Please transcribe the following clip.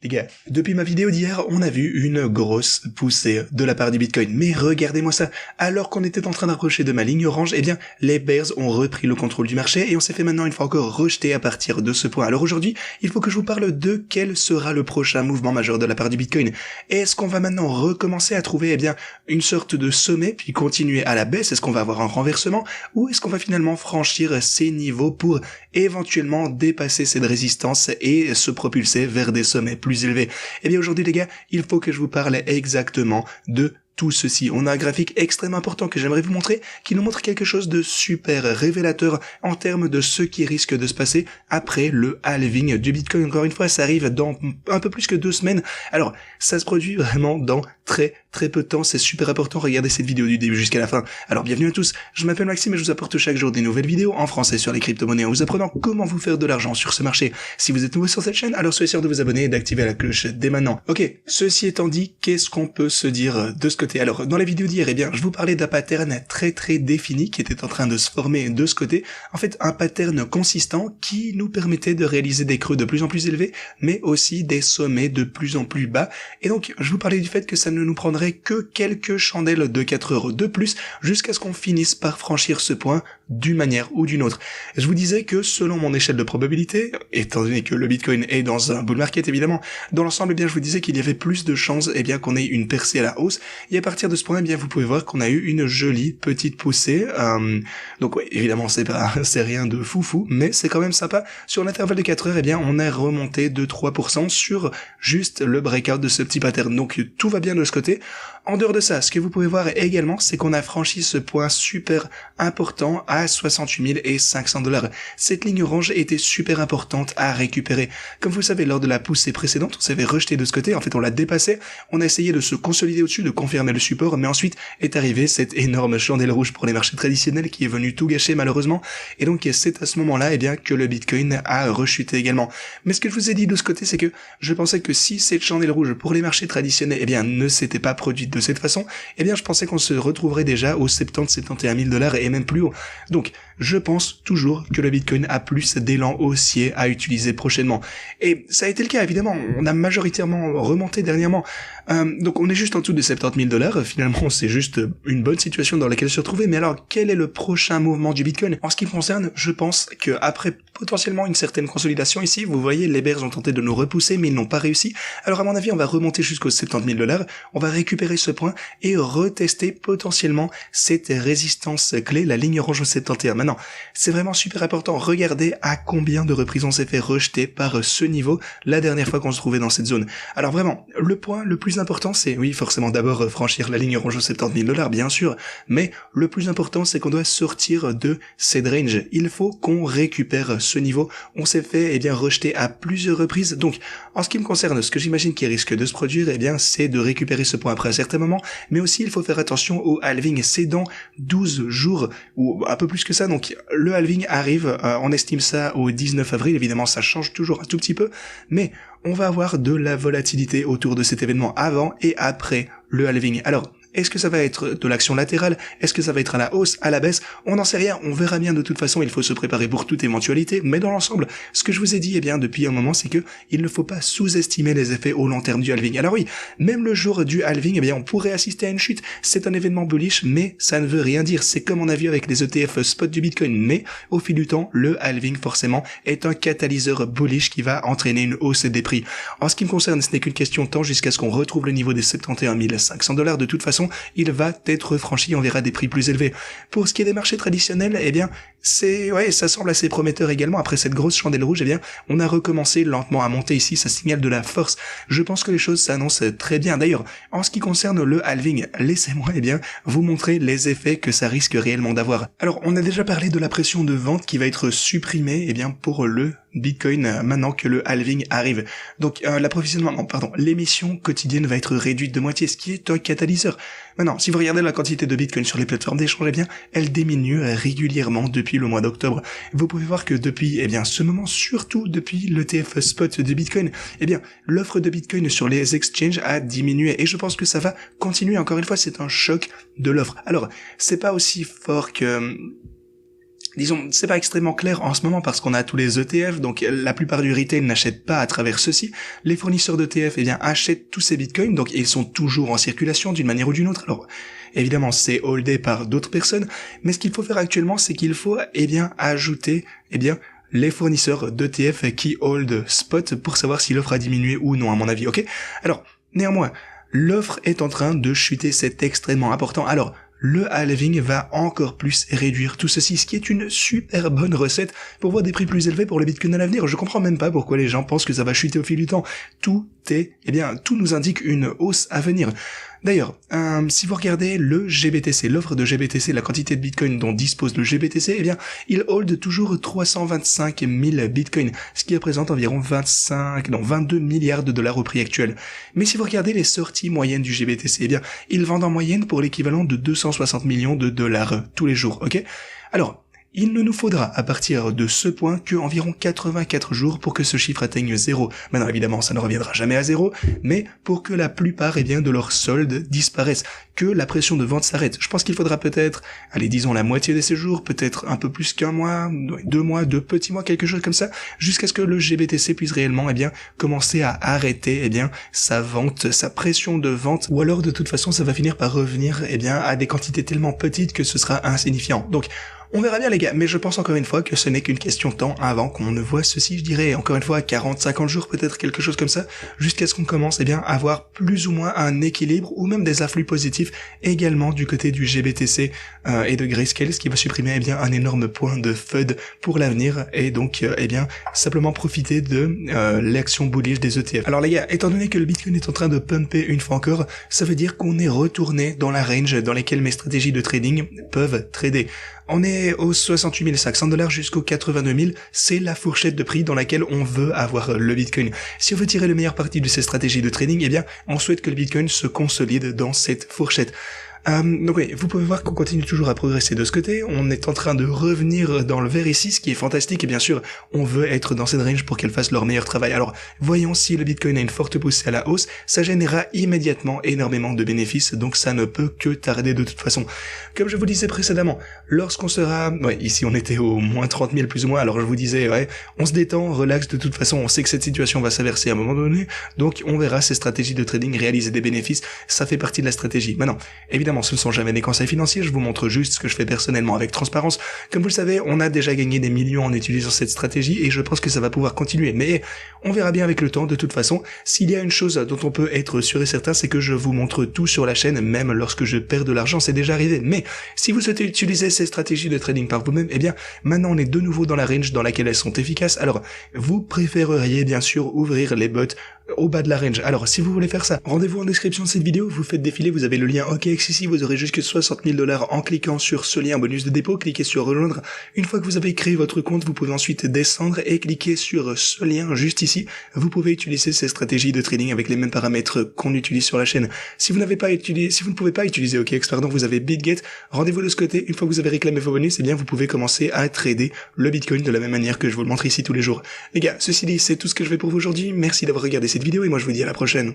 Les gars, depuis ma vidéo d'hier, on a vu une grosse poussée de la part du Bitcoin. Mais regardez-moi ça, alors qu'on était en train d'approcher de ma ligne orange, eh bien, les bears ont repris le contrôle du marché et on s'est fait maintenant une fois encore rejeter à partir de ce point. Alors aujourd'hui, il faut que je vous parle de quel sera le prochain mouvement majeur de la part du Bitcoin. Est-ce qu'on va maintenant recommencer à trouver, une sorte de sommet puis continuer à la baisse? Est-ce qu'on va avoir un renversement? Ou est-ce qu'on va finalement franchir ces niveaux pour éventuellement dépasser cette résistance et se propulser vers des sommets plus élevés? Eh bien aujourd'hui les gars, il faut que je vous parle exactement de tout ceci. On a un graphique extrêmement important que j'aimerais vous montrer, qui nous montre quelque chose de super révélateur en termes de ce qui risque de se passer après le halving du Bitcoin. Encore une fois, ça arrive dans un peu plus que 2 semaines. Alors, ça se produit vraiment dans très peu de temps. C'est super important. Regardez cette vidéo du début jusqu'à la fin. Alors, bienvenue à tous. Je m'appelle Maxime et je vous apporte chaque jour des nouvelles vidéos en français sur les crypto-monnaies en vous apprenant comment vous faire de l'argent sur ce marché. Si vous êtes nouveau sur cette chaîne, alors soyez sûr de vous abonner et d'activer la cloche dès maintenant. Ok, ceci étant dit, qu'est-ce qu'on peut se dire de ce côté? Alors, dans la vidéo d'hier, je vous parlais d'un pattern très défini qui était en train de se former de ce côté. En fait, un pattern consistant qui nous permettait de réaliser des creux de plus en plus élevés, mais aussi des sommets de plus en plus bas. Et donc, je vous parlais du fait que ça ne nous prendrait que quelques chandelles de 4 heures de plus jusqu'à ce qu'on finisse par franchir ce point d'une manière ou d'une autre. Je vous disais que selon mon échelle de probabilité, étant donné que le Bitcoin est dans un bull market évidemment, dans l'ensemble, je vous disais qu'il y avait plus de chances qu'on ait une percée à la hausse. Et à partir de ce point, vous pouvez voir qu'on a eu une jolie petite poussée. Donc oui, évidemment, c'est rien de foufou, mais c'est quand même sympa. Sur l'intervalle de 4 heures, on est remonté de 3% sur juste le breakout de ce petit pattern. Donc tout va bien de ce côté. En dehors de ça, ce que vous pouvez voir également, c'est qu'on a franchi ce point super important à 68 500 $. Cette ligne orange était super importante à récupérer. Comme vous le savez, lors de la poussée précédente, on s'avait rejeté de ce côté, en fait on l'a dépassé, on a essayé de se consolider au-dessus, de confirmer le support, mais ensuite est arrivé cette énorme chandelle rouge pour les marchés traditionnels qui est venue tout gâcher malheureusement, et donc c'est à ce moment-là que le Bitcoin a rechuté également. Mais ce que je vous ai dit de ce côté, c'est que je pensais que si cette chandelle rouge pour les marchés traditionnels ne s'était pas produite de cette façon, je pensais qu'on se retrouverait déjà aux 70-71 000 $ et même plus haut. Donc, je pense toujours que le Bitcoin a plus d'élan haussier à utiliser prochainement. Et ça a été le cas, évidemment. On a majoritairement remonté dernièrement. Donc, on est juste en dessous des 70 000 $. Finalement, c'est juste une bonne situation dans laquelle se retrouver. Mais alors, quel est le prochain mouvement du Bitcoin? En ce qui me concerne, je pense que après potentiellement une certaine consolidation ici, vous voyez, les bears ont tenté de nous repousser, mais ils n'ont pas réussi. Alors, à mon avis, on va remonter jusqu'aux 70 000 $. On va récupérer ce point et retester potentiellement cette résistance clé, la ligne orange au 71. Maintenant, c'est vraiment super important. Regardez à combien de reprises on s'est fait rejeter par ce niveau la dernière fois qu'on se trouvait dans cette zone. Alors vraiment, le point le plus important, c'est, oui, forcément d'abord franchir la ligne orange aux 70 000 $, bien sûr, mais le plus important, c'est qu'on doit sortir de cette range. Il faut qu'on récupère ce niveau. On s'est fait, rejeter à plusieurs reprises. Donc, en ce qui me concerne, ce que j'imagine qui risque de se produire, c'est de récupérer ce point après un certain moment, mais aussi il faut faire attention au halving. C'est dans 12 jours, ou un peu plus que ça, donc le halving arrive, on estime ça au 19 avril, évidemment ça change toujours un tout petit peu, mais on va avoir de la volatilité autour de cet événement avant et après le halving. Alors, est-ce que ça va être de l'action latérale? Est-ce que ça va être à la hausse, à la baisse? On n'en sait rien, on verra bien de toute façon, il faut se préparer pour toute éventualité, mais dans l'ensemble, ce que je vous ai dit, depuis un moment, c'est que il ne faut pas sous-estimer les effets au long terme du halving. Alors oui, même le jour du halving, on pourrait assister à une chute, c'est un événement bullish, mais ça ne veut rien dire, c'est comme on a vu avec les ETF spot du Bitcoin, mais au fil du temps, le halving, forcément, est un catalyseur bullish qui va entraîner une hausse des prix. En ce qui me concerne, ce n'est qu'une question de temps jusqu'à ce qu'on retrouve le niveau des 71 500 $, de toute façon, il va être franchi, on verra des prix plus élevés. Pour ce qui est des marchés traditionnels, ça semble assez prometteur également. Après cette grosse chandelle rouge, on a recommencé lentement à monter ici, ça signale de la force. Je pense que les choses s'annoncent très bien. D'ailleurs, en ce qui concerne le halving, laissez-moi, vous montrer les effets que ça risque réellement d'avoir. Alors, on a déjà parlé de la pression de vente qui va être supprimée, pour le Bitcoin maintenant que le halving arrive. Donc l'émission quotidienne va être réduite de moitié, ce qui est un catalyseur. Maintenant, si vous regardez la quantité de Bitcoin sur les plateformes d'échange, elle diminue régulièrement depuis le mois d'octobre. Vous pouvez voir que depuis ce moment, surtout depuis l'ETF spot de Bitcoin, l'offre de Bitcoin sur les exchanges a diminué et je pense que ça va continuer. Encore une fois, c'est un choc de l'offre. Alors, c'est pas aussi fort que disons, c'est pas extrêmement clair en ce moment parce qu'on a tous les ETF, donc la plupart du retail n'achète pas à travers ceci. Les fournisseurs d'ETF, eh bien, achètent tous ces bitcoins, donc ils sont toujours en circulation d'une manière ou d'une autre. Alors, évidemment, c'est holdé par d'autres personnes, mais ce qu'il faut faire actuellement, c'est qu'il faut, eh bien, ajouter, eh bien, les fournisseurs d'ETF qui hold spot pour savoir si l'offre a diminué ou non, à mon avis, ok? Alors, néanmoins, l'offre est en train de chuter, c'est extrêmement important. Alors, le halving va encore plus réduire tout ceci, ce qui est une super bonne recette pour voir des prix plus élevés pour le Bitcoin à l'avenir. Je comprends même pas pourquoi les gens pensent que ça va chuter au fil du temps. Tout nous indique une hausse à venir. D'ailleurs, si vous regardez le GBTC, l'offre de GBTC, la quantité de Bitcoin dont dispose le GBTC, eh bien, il hold toujours 325 000 Bitcoins, ce qui représente environ 22 milliards de dollars au prix actuel. Mais si vous regardez les sorties moyennes du GBTC, eh bien, ils vendent en moyenne pour l'équivalent de 260 millions de dollars tous les jours, ok? Alors, il ne nous faudra à partir de ce point que environ 84 jours pour que ce chiffre atteigne 0. Maintenant évidemment ça ne reviendra jamais à 0, mais pour que la plupart de leurs soldes disparaissent, que la pression de vente s'arrête. Je pense qu'il faudra peut-être, allez disons la moitié de ces jours, peut-être un peu plus qu'un mois, 2 mois, 2 petits mois, quelque chose comme ça, jusqu'à ce que le GBTC puisse réellement commencer à arrêter sa vente, sa pression de vente, ou alors de toute façon ça va finir par revenir à des quantités tellement petites que ce sera insignifiant. Donc on verra bien les gars, mais je pense encore une fois que ce n'est qu'une question de temps avant qu'on ne voit ceci, je dirais encore une fois 40-50 jours peut-être, quelque chose comme ça, jusqu'à ce qu'on commence à avoir plus ou moins un équilibre ou même des afflux positifs également du côté du GBTC et de Grayscale, ce qui va supprimer un énorme point de FUD pour l'avenir et donc simplement profiter de l'action bullish des ETF. Alors les gars, étant donné que le Bitcoin est en train de pumper une fois encore, ça veut dire qu'on est retourné dans la range dans laquelle mes stratégies de trading peuvent trader. On est aux 68 500 $ jusqu'aux 82 000, c'est la fourchette de prix dans laquelle on veut avoir le Bitcoin. Si on veut tirer le meilleur parti de ces stratégies de trading, on souhaite que le Bitcoin se consolide dans cette fourchette. Donc oui, vous pouvez voir qu'on continue toujours à progresser de ce côté, on est en train de revenir dans le vert ici, ce qui est fantastique, et bien sûr, on veut être dans cette range pour qu'elle fasse leur meilleur travail. Alors, voyons si le Bitcoin a une forte poussée à la hausse, ça générera immédiatement énormément de bénéfices, donc ça ne peut que tarder de toute façon. Comme je vous disais précédemment, lorsqu'on sera, ici on était au moins 30 000 plus ou moins, alors je vous disais, on se détend, relax, de toute façon, on sait que cette situation va s'inverser à un moment donné, donc on verra ces stratégies de trading réaliser des bénéfices, ça fait partie de la stratégie. Maintenant, évidemment, ce ne sont jamais des conseils financiers, je vous montre juste ce que je fais personnellement avec transparence. Comme vous le savez, on a déjà gagné des millions en utilisant cette stratégie et je pense que ça va pouvoir continuer. Mais on verra bien avec le temps, de toute façon. S'il y a une chose dont on peut être sûr et certain, c'est que je vous montre tout sur la chaîne, même lorsque je perds de l'argent, c'est déjà arrivé. Mais si vous souhaitez utiliser ces stratégies de trading par vous-même, maintenant on est de nouveau dans la range dans laquelle elles sont efficaces. Alors, vous préféreriez bien sûr ouvrir les bots au bas de la range. Alors, si vous voulez faire ça, rendez-vous en description de cette vidéo, vous faites défiler, vous avez le lien OKX ici, vous aurez jusque 60 000 $ en cliquant sur ce lien bonus de dépôt, cliquez sur rejoindre. Une fois que vous avez créé votre compte, vous pouvez ensuite descendre et cliquer sur ce lien juste ici. Vous pouvez utiliser ces stratégies de trading avec les mêmes paramètres qu'on utilise sur la chaîne. Si vous ne pouvez pas utiliser OKX, vous avez BitGet, rendez-vous de ce côté. Une fois que vous avez réclamé vos bonus, vous pouvez commencer à trader le Bitcoin de la même manière que je vous le montre ici tous les jours. Les gars, ceci dit, c'est tout ce que je fais pour vous aujourd'hui. Merci d'avoir regardé cette vidéo et moi je vous dis à la prochaine.